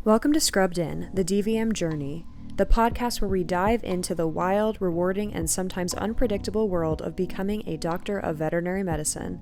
Welcome to Scrubbed In, the DVM Journey, the podcast where we dive into the wild, rewarding, and sometimes unpredictable world of becoming a Doctor of Veterinary Medicine.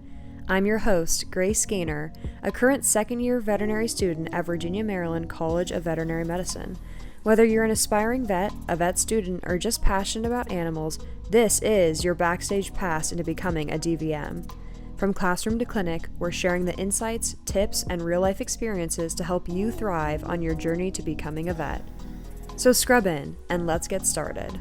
I'm your host, Grace Gaynor, a current second-year veterinary student at Virginia, Maryland College of Veterinary Medicine. Whether you're an aspiring vet, a vet student, or just passionate about animals, this is your backstage pass into becoming a DVM. From classroom to clinic, we're sharing the insights, tips, and real-life experiences to help you thrive on your journey to becoming a vet. So scrub in, and let's get started.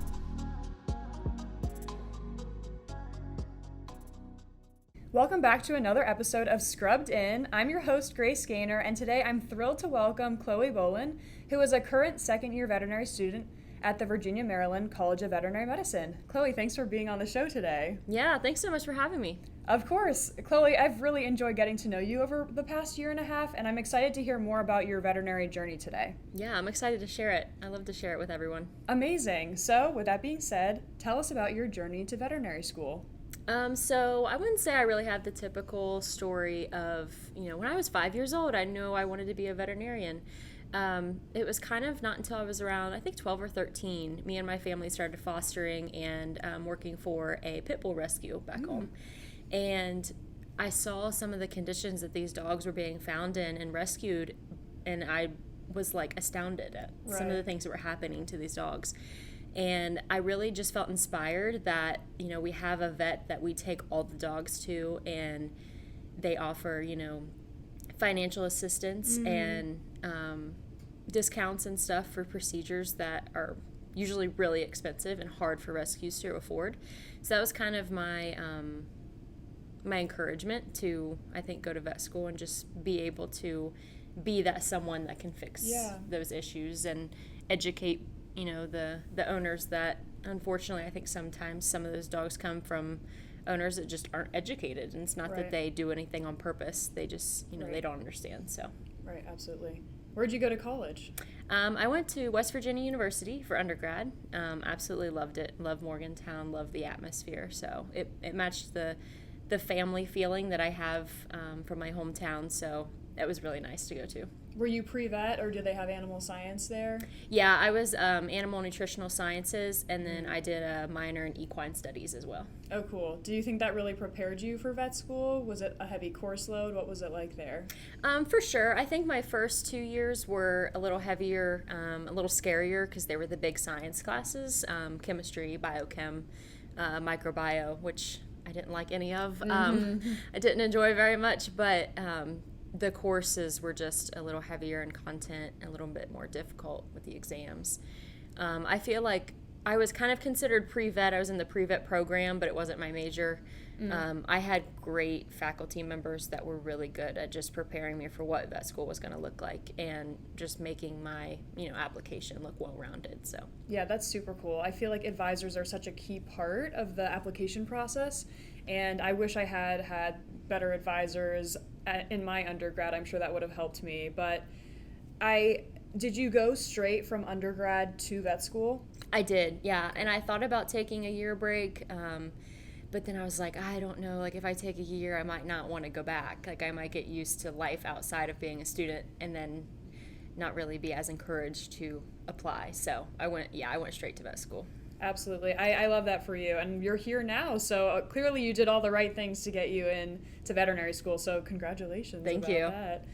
Welcome back to another episode of Scrubbed In. I'm your host, Grace Gaynor, and today I'm thrilled to welcome Chloe Bolin, who is a current second-year veterinary student at the Virginia, Maryland College of Veterinary Medicine. Chloe, thanks for being on the show today. Yeah, thanks so much for having me. Of course. Chloe, I've really enjoyed getting to know you over the past year and a half, and I'm excited to hear more about your veterinary journey today. Yeah, I'm excited to share it. I love to share it with everyone. Amazing. So, with that being said, tell us about your journey to veterinary school. So I wouldn't say I really have the typical story of, when I was 5 years old, I knew I wanted to be a veterinarian. It was kind of not until I was around, I think 12 or 13, me and my family started fostering and working for a pit bull rescue back home. And I saw some of the conditions that these dogs were being found in and rescued, and I was astounded at some of the things that were happening to these dogs. And I really just felt inspired that, we have a vet that we take all the dogs to, and they offer, financial assistance and discounts and stuff for procedures that are usually really expensive and hard for rescues to afford. So that was kind of my encouragement to, I think, go to vet school and just be able to be that someone that can fix those issues and educate, the owners that, unfortunately, I think sometimes some of those dogs come from owners that just aren't educated, and it's not that they do anything on purpose. They just, they don't understand, so. Right, absolutely. Where'd you go to college? I went to West Virginia University for undergrad. Absolutely loved it. Loved Morgantown, loved the atmosphere, so it matched the family feeling that I have from my hometown, so that was really nice to go to. Were you pre-vet, or did they have animal science there? Yeah, I was animal nutritional sciences, and then I did a minor in equine studies as well. Oh, cool. Do you think that really prepared you for vet school? Was it a heavy course load? What was it like there? For sure. I think my first 2 years were a little heavier, a little scarier, because they were the big science classes, chemistry, biochem, microbio, which I didn't like any of. I didn't enjoy very much, but the courses were just a little heavier in content, a little bit more difficult with the exams. I feel like I was kind of considered pre-vet. I was in the pre-vet program, but it wasn't my major. I had great faculty members that were really good at just preparing me for what vet school was going to look like and just making my, application look well-rounded. So yeah, that's super cool. I feel like advisors are such a key part of the application process, and I wish I had better advisors in my undergrad. I'm sure that would have helped me. But did you go straight from undergrad to vet school? I did, yeah. And I thought about taking a year break, but then I was like, I don't know, if I take a year, I might not want to go back. I might get used to life outside of being a student and then not really be as encouraged to apply. So I went straight to vet school. Absolutely. I love that for you. And you're here now, so clearly you did all the right things to get you into veterinary school, so congratulations. Thank you. That.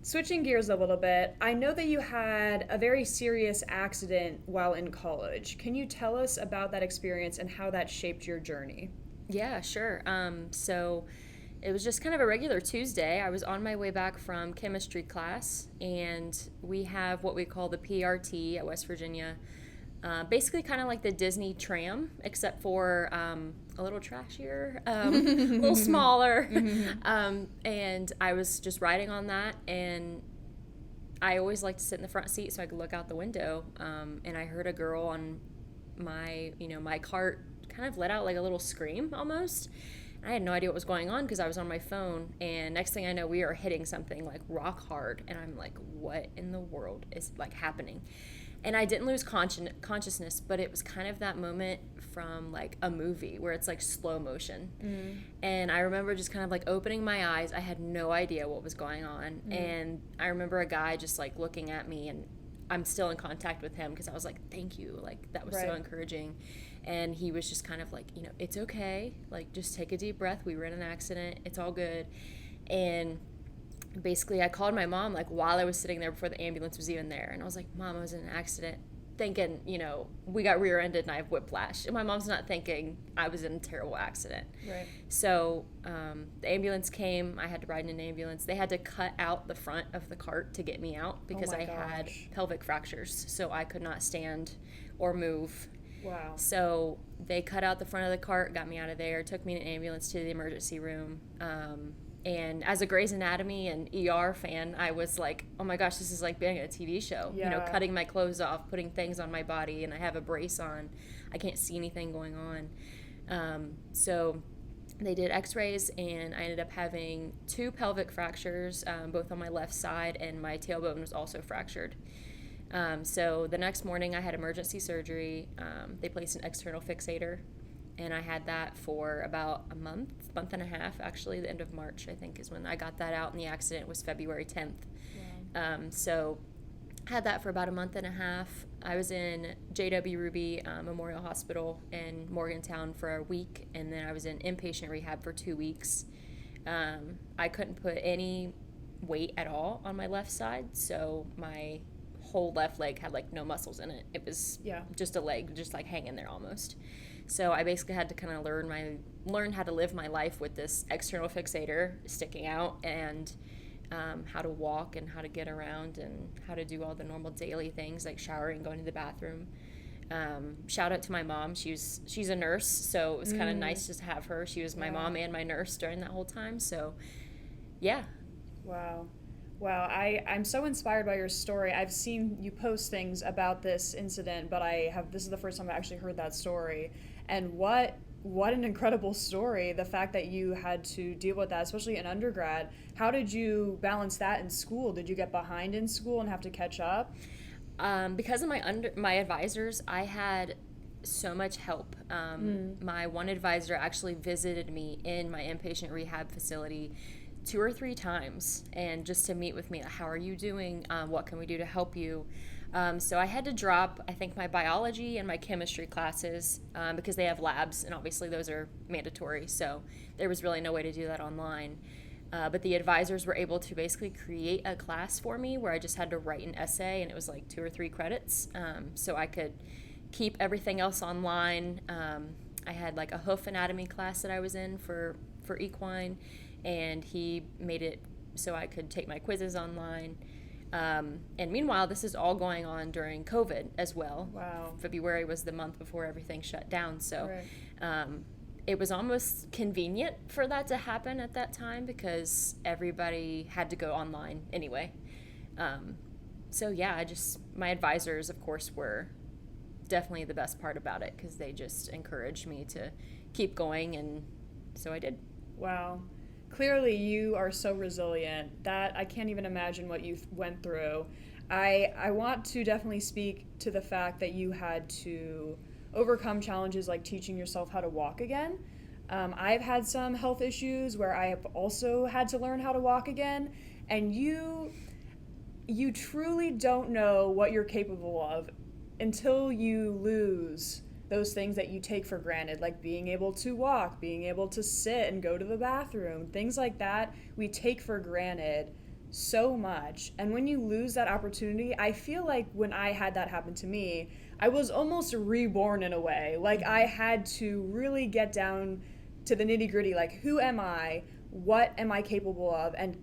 Switching gears a little bit, I know that you had a very serious accident while in college. Can you tell us about that experience and how that shaped your journey? Yeah, sure. So it was just kind of a regular Tuesday. I was on my way back from chemistry class, and we have what we call the PRT at West Virginia. Basically kind of like the Disney tram, except for a little trashier, a little smaller. And I was just riding on that, and I always like to sit in the front seat so I could look out the window. And I heard a girl on my cart kind of let out a little scream almost. I had no idea what was going on because I was on my phone, and next thing I know, we are hitting something rock hard, and I'm like, what in the world is happening? And I didn't lose consciousness, but it was kind of that moment from like a movie where it's like slow motion. And I remember just kind of like opening my eyes. I had no idea what was going on. And I remember a guy just like looking at me, and I'm still in contact with him because I was like, thank you. Like, that was so encouraging. And he was just kind of like, it's okay. Like, just take a deep breath. We were in an accident. It's all good. And basically I called my mom like while I was sitting there before the ambulance was even there, and I was like, Mom, I was in an accident, thinking we got rear-ended and I have whiplash, and my mom's not thinking I was in a terrible accident. Right. So the ambulance came. I had to ride in an ambulance. They had to cut out the front of the cart to get me out because I had pelvic fractures, so I could not stand or move. Wow. So they cut out the front of the cart, got me out of there, took me in an ambulance to the emergency room. And as a Grey's Anatomy and ER fan, I was like, oh my gosh, this is like being in a TV show. Yeah. Cutting my clothes off, putting things on my body, and I have a brace on. I can't see anything going on. So they did x-rays, and I ended up having 2 pelvic fractures, both on my left side, and my tailbone was also fractured. So the next morning I had emergency surgery. They placed an external fixator, and I had that for about a month and a half, actually. The end of March, I think, is when I got that out, and the accident was February 10th. Wow. So I had that for about a month and a half. I was in J.W. Ruby Memorial Hospital in Morgantown for a week, and then I was in inpatient rehab for 2 weeks. I couldn't put any weight at all on my left side, so my whole left leg had like no muscles in it. It was just a leg, just like hanging there almost. So I basically had to kind of learn how to live my life with this external fixator sticking out, and how to walk and how to get around and how to do all the normal daily things like showering, going to the bathroom. Shout out to my mom. She's a nurse, so it was kind of nice just to have her. She was my mom and my nurse during that whole time. So, yeah. Wow. I'm so inspired by your story. I've seen you post things about this incident, but this is the first time I actually heard that story. And what an incredible story, the fact that you had to deal with that, especially in undergrad. How did you balance that in school? Did you get behind in school and have to catch up? Because of my advisors, I had so much help. My one advisor actually visited me in my inpatient rehab facility 2 or 3 times, and just to meet with me. How are you doing? What can we do to help you? So I had to drop, I think, my biology and my chemistry classes because they have labs, and obviously those are mandatory. So there was really no way to do that online. But the advisors were able to basically create a class for me where I just had to write an essay, and it was like 2 or 3 credits. So I could keep everything else online. I had like a hoof anatomy class that I was in for equine, and he made it so I could take my quizzes online. And meanwhile, this is all going on during COVID as well. Wow. February was the month before everything shut down. So it was almost convenient for that to happen at that time because everybody had to go online anyway. So yeah, my advisors, of course, were definitely the best part about it because they just encouraged me to keep going, and so I did. Wow. Clearly you are so resilient. That I can't even imagine what you went through. I want to definitely speak to the fact that you had to overcome challenges like teaching yourself how to walk again. I've had some health issues where I have also had to learn how to walk again, and you truly don't know what you're capable of until you lose those things that you take for granted, like being able to walk, being able to sit and go to the bathroom, things like that we take for granted so much. And when you lose that opportunity, I feel like when I had that happen to me, I was almost reborn in a way. Like I had to really get down to the nitty-gritty, like who am I? What am I capable of? And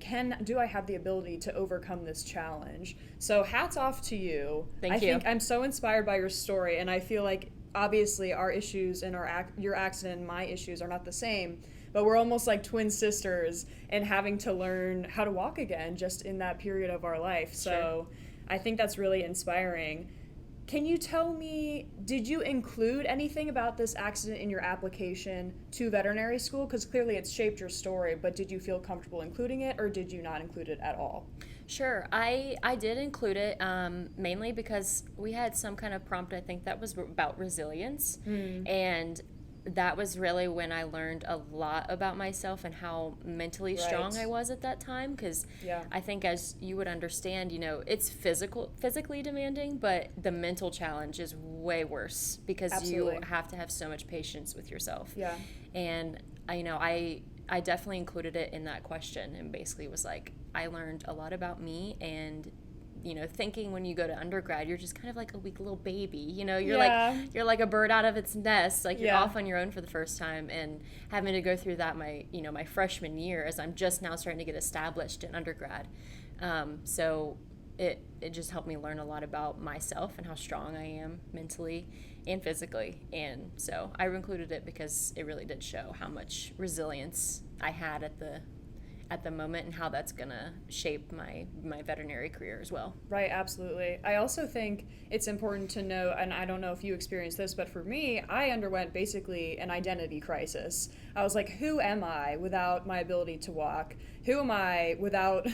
do I have the ability to overcome this challenge? So hats off to you. Thank you. I think I'm so inspired by your story, and I feel like obviously our issues and your accident and my issues are not the same, but we're almost like twin sisters and having to learn how to walk again just in that period of our life. So I think that's really inspiring. Can you tell me, did you include anything about this accident in your application to veterinary school? Because clearly it's shaped your story, but did you feel comfortable including it, or did you not include it at all? Sure. I did include it mainly because we had some kind of prompt, I think, that was about resilience. And that was really when I learned a lot about myself and how mentally strong I was at that time. Because I think, as you would understand, it's physically demanding, but the mental challenge is way worse because you have to have so much patience with yourself. Yeah. And I definitely included it in that question, and basically was like, I learned a lot about me. And thinking when you go to undergrad, you're just kind of like a weak little baby. You're like a bird out of its nest. Like, you're off on your own for the first time, and having to go through that my freshman year, as I'm just now starting to get established in undergrad. So it just helped me learn a lot about myself and how strong I am mentally and physically. And so I included it because it really did show how much resilience I had at the moment, and how that's going to shape my veterinary career as well. Right, absolutely. I also think it's important to know, and I don't know if you experienced this, but for me, I underwent basically an identity crisis. I was like, who am I without my ability to walk? Who am I without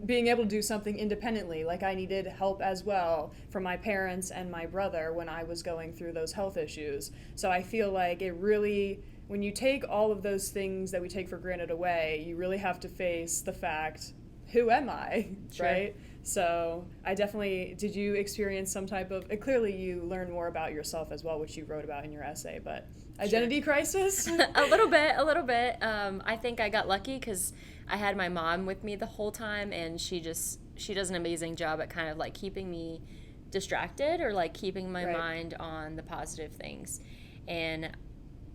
being able to do something independently? Like, I needed help as well from my parents and my brother when I was going through those health issues. So I feel like it really, when you take all of those things that we take for granted away, you really have to face the fact, who am I, right? So I definitely, did you experience some type of, clearly you learned more about yourself as well, which you wrote about in your essay, but identity crisis? A little bit. I think I got lucky because I had my mom with me the whole time, and she does an amazing job at kind of like keeping me distracted, or like keeping my mind on the positive things. And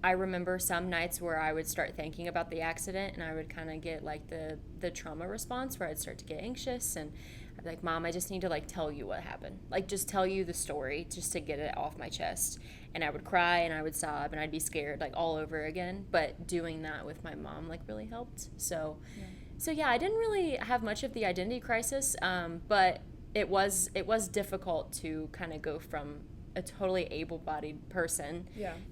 I remember some nights where I would start thinking about the accident, and I would kind of get like the trauma response where I'd start to get anxious, and I'd be like, Mom, I just need to like tell you what happened. Like, just tell you the story just to get it off my chest. And I would cry and I would sob and I'd be scared like all over again. But doing that with my mom like really helped. So I didn't really have much of the identity crisis, but it was difficult to kind of go from a totally able-bodied person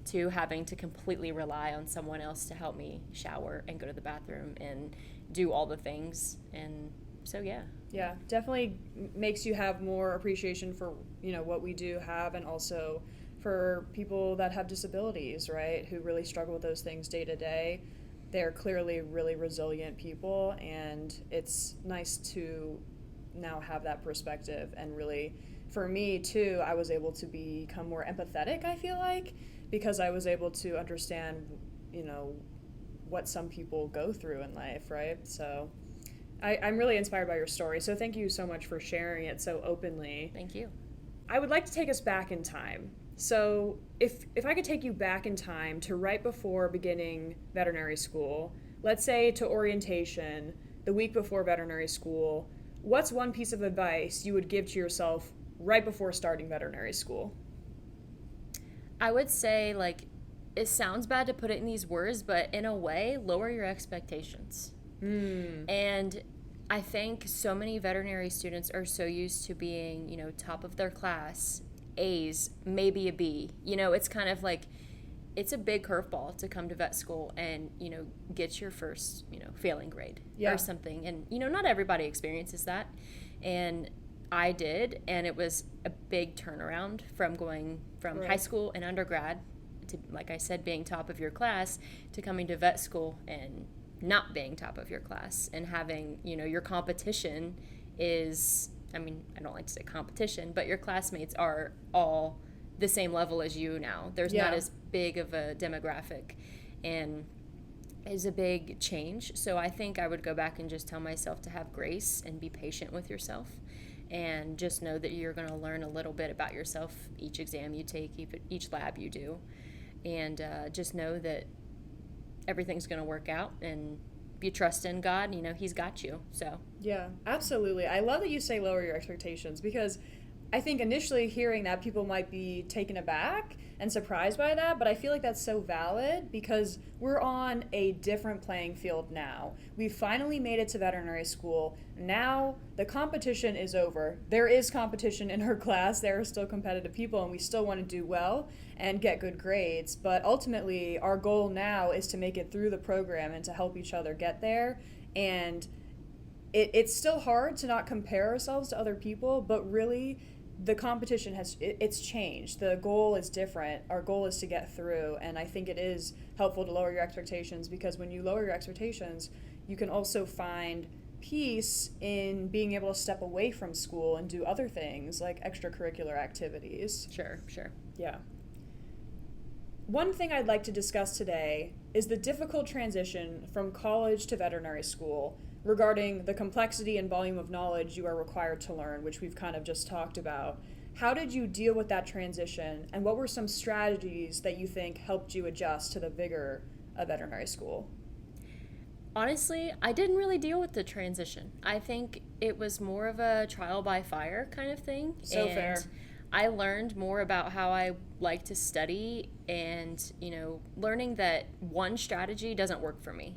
to having to completely rely on someone else to help me shower and go to the bathroom and do all the things. And so yeah, definitely makes you have more appreciation for what we do have, and also for people that have disabilities, right, who really struggle with those things day to day. They're clearly really resilient people, and it's nice to now have that perspective. And really, for me too, I was able to become more empathetic, I feel like, because I was able to understand, what some people go through in life, right? So I'm really inspired by your story, so thank you so much for sharing it so openly. Thank you. I would like to take us back in time. So if I could take you back in time to right before beginning veterinary school, let's say to orientation, the week before veterinary school, what's one piece of advice you would give to yourself right before starting veterinary school? I would say, like, it sounds bad to put it in these words, but in a way, lower your expectations. And I think so many veterinary students are so used to being, top of their class, A's, maybe a B. It's kind of like, it's a big curveball to come to vet school and, get your first, failing grade or something. And, not everybody experiences that. And I did, and it was a big turnaround from going from high school and undergrad to, like I said, being top of your class, to coming to vet school and not being top of your class, and having, your competition is, I don't like to say competition, but your classmates are all the same level as you now. There's not as big of a demographic, and is a big change. So I think I would go back and just tell myself to have grace and be patient with yourself, and just know that you're going to learn a little bit about yourself each exam you take, each lab you do, and just know that everything's going to work out, and you trust in God, He's got you. So yeah, absolutely. I love that you say lower your expectations, because I think initially hearing that, people might be taken aback and surprised by that, but I feel like that's so valid because we're on a different playing field now. We finally made it to veterinary school. Now the competition is over. There is competition in our class. There are still competitive people, and we still want to do well and get good grades, but ultimately our goal now is to make it through the program and to help each other get there. And it's still hard to not compare ourselves to other people, but really the competition it's changed. The goal is different. Our goal is to get through, and I think it is helpful to lower your expectations, because when you lower your expectations, you can also find peace in being able to step away from school and do other things like extracurricular activities. Sure. Yeah. One thing I'd like to discuss today is the difficult transition from college to veterinary school regarding the complexity and volume of knowledge you are required to learn, which we've kind of just talked about. How did you deal with that transition, and what were some strategies that you think helped you adjust to the vigor of veterinary school? Honestly, I didn't really deal with the transition. I think it was more of a trial by fire kind of thing. So fair. I learned more about how I like to study, and, learning that one strategy doesn't work for me.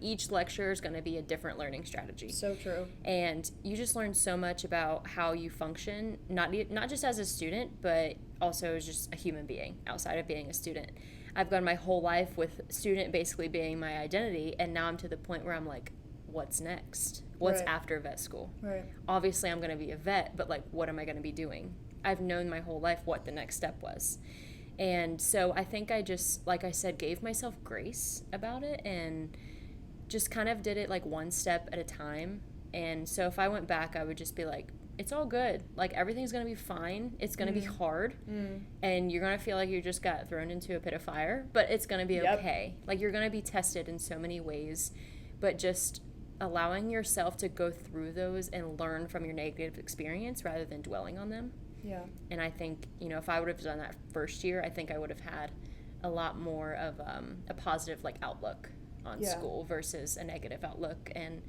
Each lecture is going to be a different learning strategy. So true. And you just learn so much about how you function, not just as a student, but also as just a human being outside of being a student. I've gone my whole life with student basically being my identity, and now I'm to the point where I'm like, what's next? What's after vet school? Right. Obviously, I'm going to be a vet, but what am I going to be doing? I've known my whole life what the next step was. And so I think I just, like I said, gave myself grace about it and just kind of did it one step at a time. And so if I went back, I would just be like, it's all good. Everything's going to be fine. It's going to be hard. And you're going to feel like you just got thrown into a pit of fire, but it's going to be okay. You're going to be tested in so many ways, but just allowing yourself to go through those and learn from your negative experience rather than dwelling on them. Yeah. And I think, if I would have done that first year, I think I would have had a lot more of a positive outlook on school versus a negative outlook. And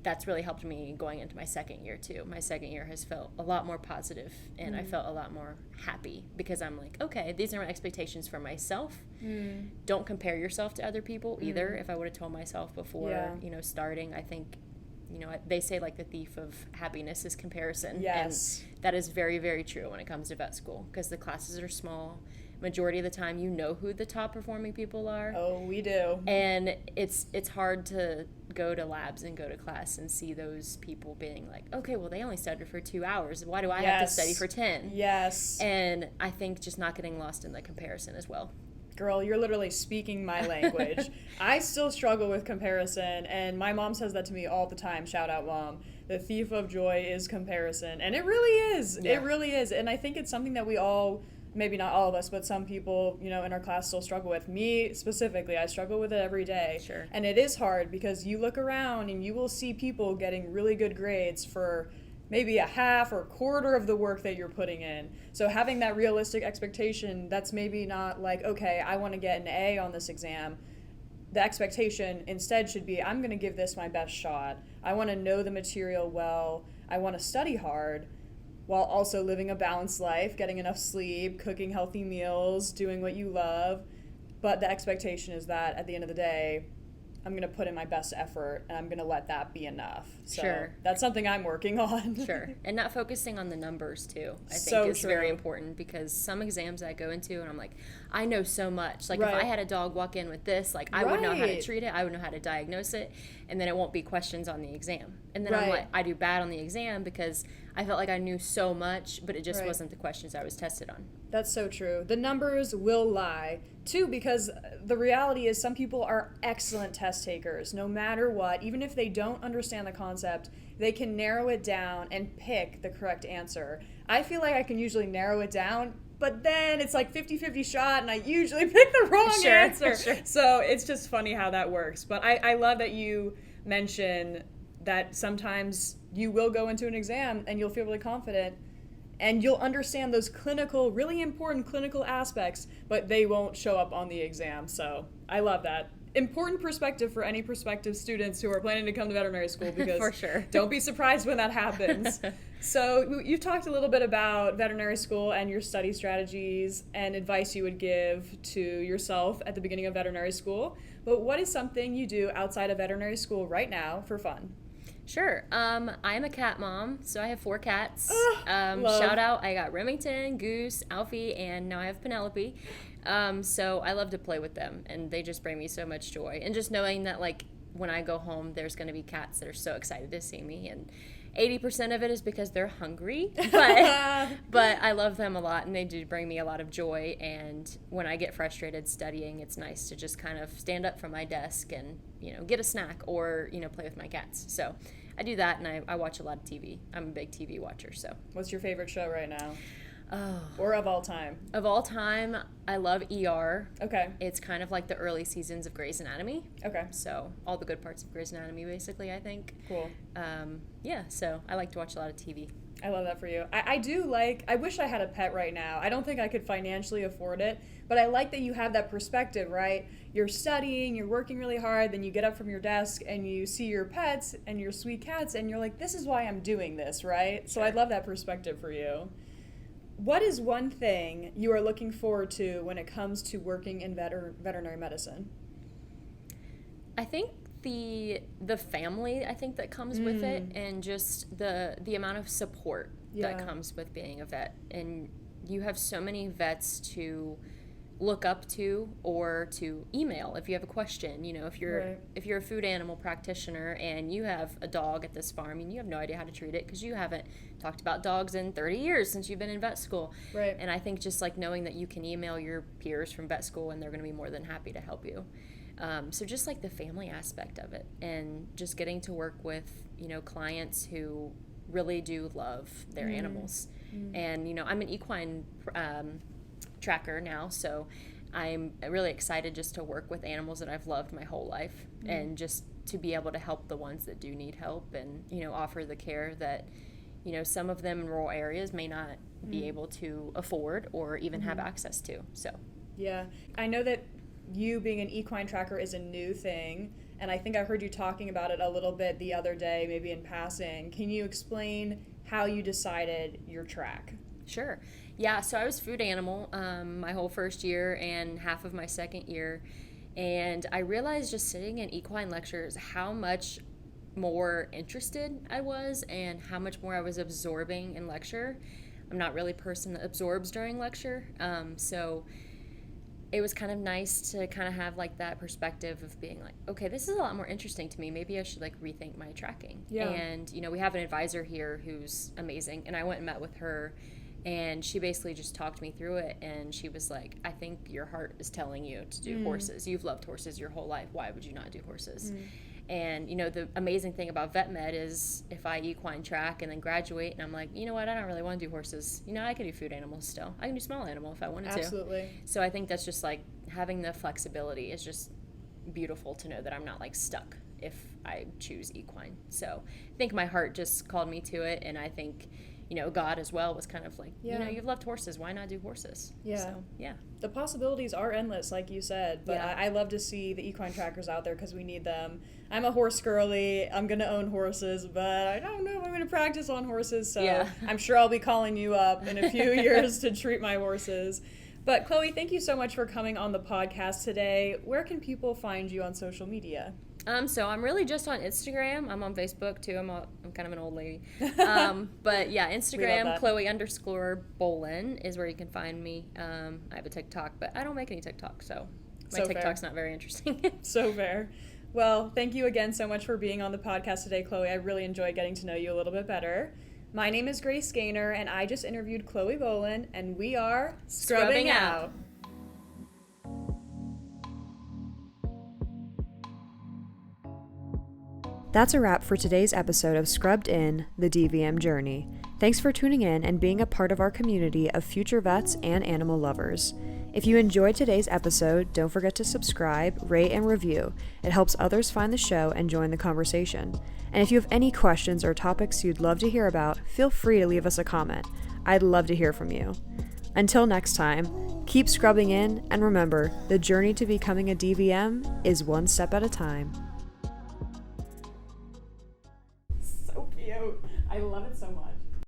that's really helped me going into my second year too. My second year has felt a lot more positive, and I felt a lot more happy because I'm like, okay, these are my expectations for myself. Don't compare yourself to other people either. If I would have told myself before, starting, I think, they say the thief of happiness is comparison. Yes. And that is very, very true when it comes to vet school, because the classes are small. Majority of the time, who the top performing people are. Oh, we do. And it's hard to go to labs and go to class and see those people being like, okay, well, they only studied for 2 hours. Why do I have to study for 10? Yes. And I think just not getting lost in the comparison as well. Girl, you're literally speaking my language. I still struggle with comparison, and my mom says that to me all the time. Shout out, Mom. The thief of joy is comparison. And it really is. Yeah. It really is. And I think it's something that we all, maybe not all of us, but some people, in our class still struggle with. Me specifically, I struggle with it every day. Sure. And it is hard because you look around and you will see people getting really good grades for maybe a half or quarter of the work that you're putting in. So having that realistic expectation, that's maybe not okay, I want to get an A on this exam. The expectation instead should be, I'm going to give this my best shot. I want to know the material well. I want to study hard while also living a balanced life, getting enough sleep, cooking healthy meals, doing what you love. But the expectation is that at the end of the day, I'm going to put in my best effort, and I'm going to let that be enough. So sure. That's something I'm working on. Sure. And not focusing on the numbers, too, I think so is true. very important, because some exams I go into, and I'm like, I know so much. If I had a dog walk in with this, I would know how to treat it. I would know how to diagnose it, and then it won't be questions on the exam. And then I'm like, I do bad on the exam because I felt like I knew so much, but it just wasn't the questions I was tested on. That's so true. The numbers will lie, too, because the reality is some people are excellent test takers, no matter what. Even if they don't understand the concept, they can narrow it down and pick the correct answer. I feel like I can usually narrow it down, but then it's 50-50 shot, and I usually pick the wrong answer. Sure. So it's just funny how that works. But I love that you mention that sometimes you will go into an exam and you'll feel really confident, and you'll understand those really important clinical aspects, but they won't show up on the exam. So I love that. Important perspective for any prospective students who are planning to come to veterinary school, because for sure. Don't be surprised when that happens. So you talked a little bit about veterinary school and your study strategies and advice you would give to yourself at the beginning of veterinary school. But what is something you do outside of veterinary school right now for fun? Sure. I'm a cat mom, so I have 4 cats. Love. Shout out, I got Remington, Goose, Alfie, and now I have Penelope. So I love to play with them, and they just bring me so much joy. And just knowing that, when I go home, there's going to be cats that are so excited to see me, and 80% of it is because they're hungry, but I love them a lot, and they do bring me a lot of joy. And when I get frustrated studying, it's nice to just kind of stand up from my desk and, get a snack or, play with my cats. So I do that, and I watch a lot of TV. I'm a big TV watcher. So what's your favorite show right now? Oh. Or of all time? Of all time, I love ER. Okay. It's kind of like the early seasons of Grey's Anatomy. Okay. So all the good parts of Grey's Anatomy, basically, I think. Cool. So I like to watch a lot of TV. I love that for you. I wish I had a pet right now. I don't think I could financially afford it, but I like that you have that perspective, right? You're studying, you're working really hard, then you get up from your desk and you see your pets and your sweet cats, and you're like, this is why I'm doing this, right? So I love that perspective for you. What is one thing you are looking forward to when it comes to working in veterinary medicine? I think the family, I think, that comes with it, and just the amount of support that comes with being a vet. And you have so many vets to look up to or to email if you have a question. If you're a food animal practitioner and you have a dog at this farm and you have no idea how to treat it because you haven't talked about dogs in 30 years since you've been in vet school. Right. And I think just like knowing that you can email your peers from vet school and they're going to be more than happy to help you. So just like the family aspect of it, and just getting to work with, clients who really do love their animals. And, I'm an equine tracker now, so I'm really excited just to work with animals that I've loved my whole life, and just to be able to help the ones that do need help, and offer the care that some of them in rural areas may not be able to afford or even have access to. So yeah, I know that you being an equine tracker is a new thing, and I think I heard you talking about it a little bit the other day, maybe in passing. Can you explain how you decided your track? Sure. Yeah, so I was food animal my whole first year and half of my second year, and I realized just sitting in equine lectures how much more interested I was and how much more I was absorbing in lecture. I'm not really a person that absorbs during lecture, so it was kind of nice to kind of have like that perspective of being like, okay, this is a lot more interesting to me. Maybe I should like rethink my tracking. Yeah. And, we have an advisor here who's amazing, and I went and met with her, and she basically just talked me through it, and she was like, I think your heart is telling you to do horses. You've loved horses your whole life. Why would you not do horses? And, the amazing thing about vet med is if I equine track and then graduate and I'm like, you know what, I don't really want to do horses. I can do food animals still. I can do small animal if I wanted to. Absolutely. So I think that's just like having the flexibility is just beautiful to know that I'm not like stuck if I choose equine. So I think my heart just called me to it, and I think God as well was kind of like, you've loved horses, why not do horses? Yeah. So, yeah. The possibilities are endless, like you said, but Yeah. I love to see the equine trackers out there because we need them. I'm a horse girly. I'm going to own horses, but I don't know if I'm going to practice on horses, so Yeah. I'm sure I'll be calling you up in a few years to treat my horses. But Chloe, thank you so much for coming on the podcast today. Where can people find you on social media? So I'm really just on Instagram. I'm on Facebook too. I'm kind of an old lady. But yeah, Instagram, Chloe_Bolin is where you can find me. I have a TikTok, but I don't make any TikTok, so my TikTok's not very interesting. So fair. Well, thank you again so much for being on the podcast today, Chloe. I really enjoyed getting to know you a little bit better. My name is Grace Gaynor, and I just interviewed Chloe Bolin, and we are Scrubbing Out. That's a wrap for today's episode of Scrubbed In, the DVM Journey. Thanks for tuning in and being a part of our community of future vets and animal lovers. If you enjoyed today's episode, don't forget to subscribe, rate, and review. It helps others find the show and join the conversation. And if you have any questions or topics you'd love to hear about, feel free to leave us a comment. I'd love to hear from you. Until next time, keep scrubbing in, and remember, the journey to becoming a DVM is one step at a time. So cute. I love it so much.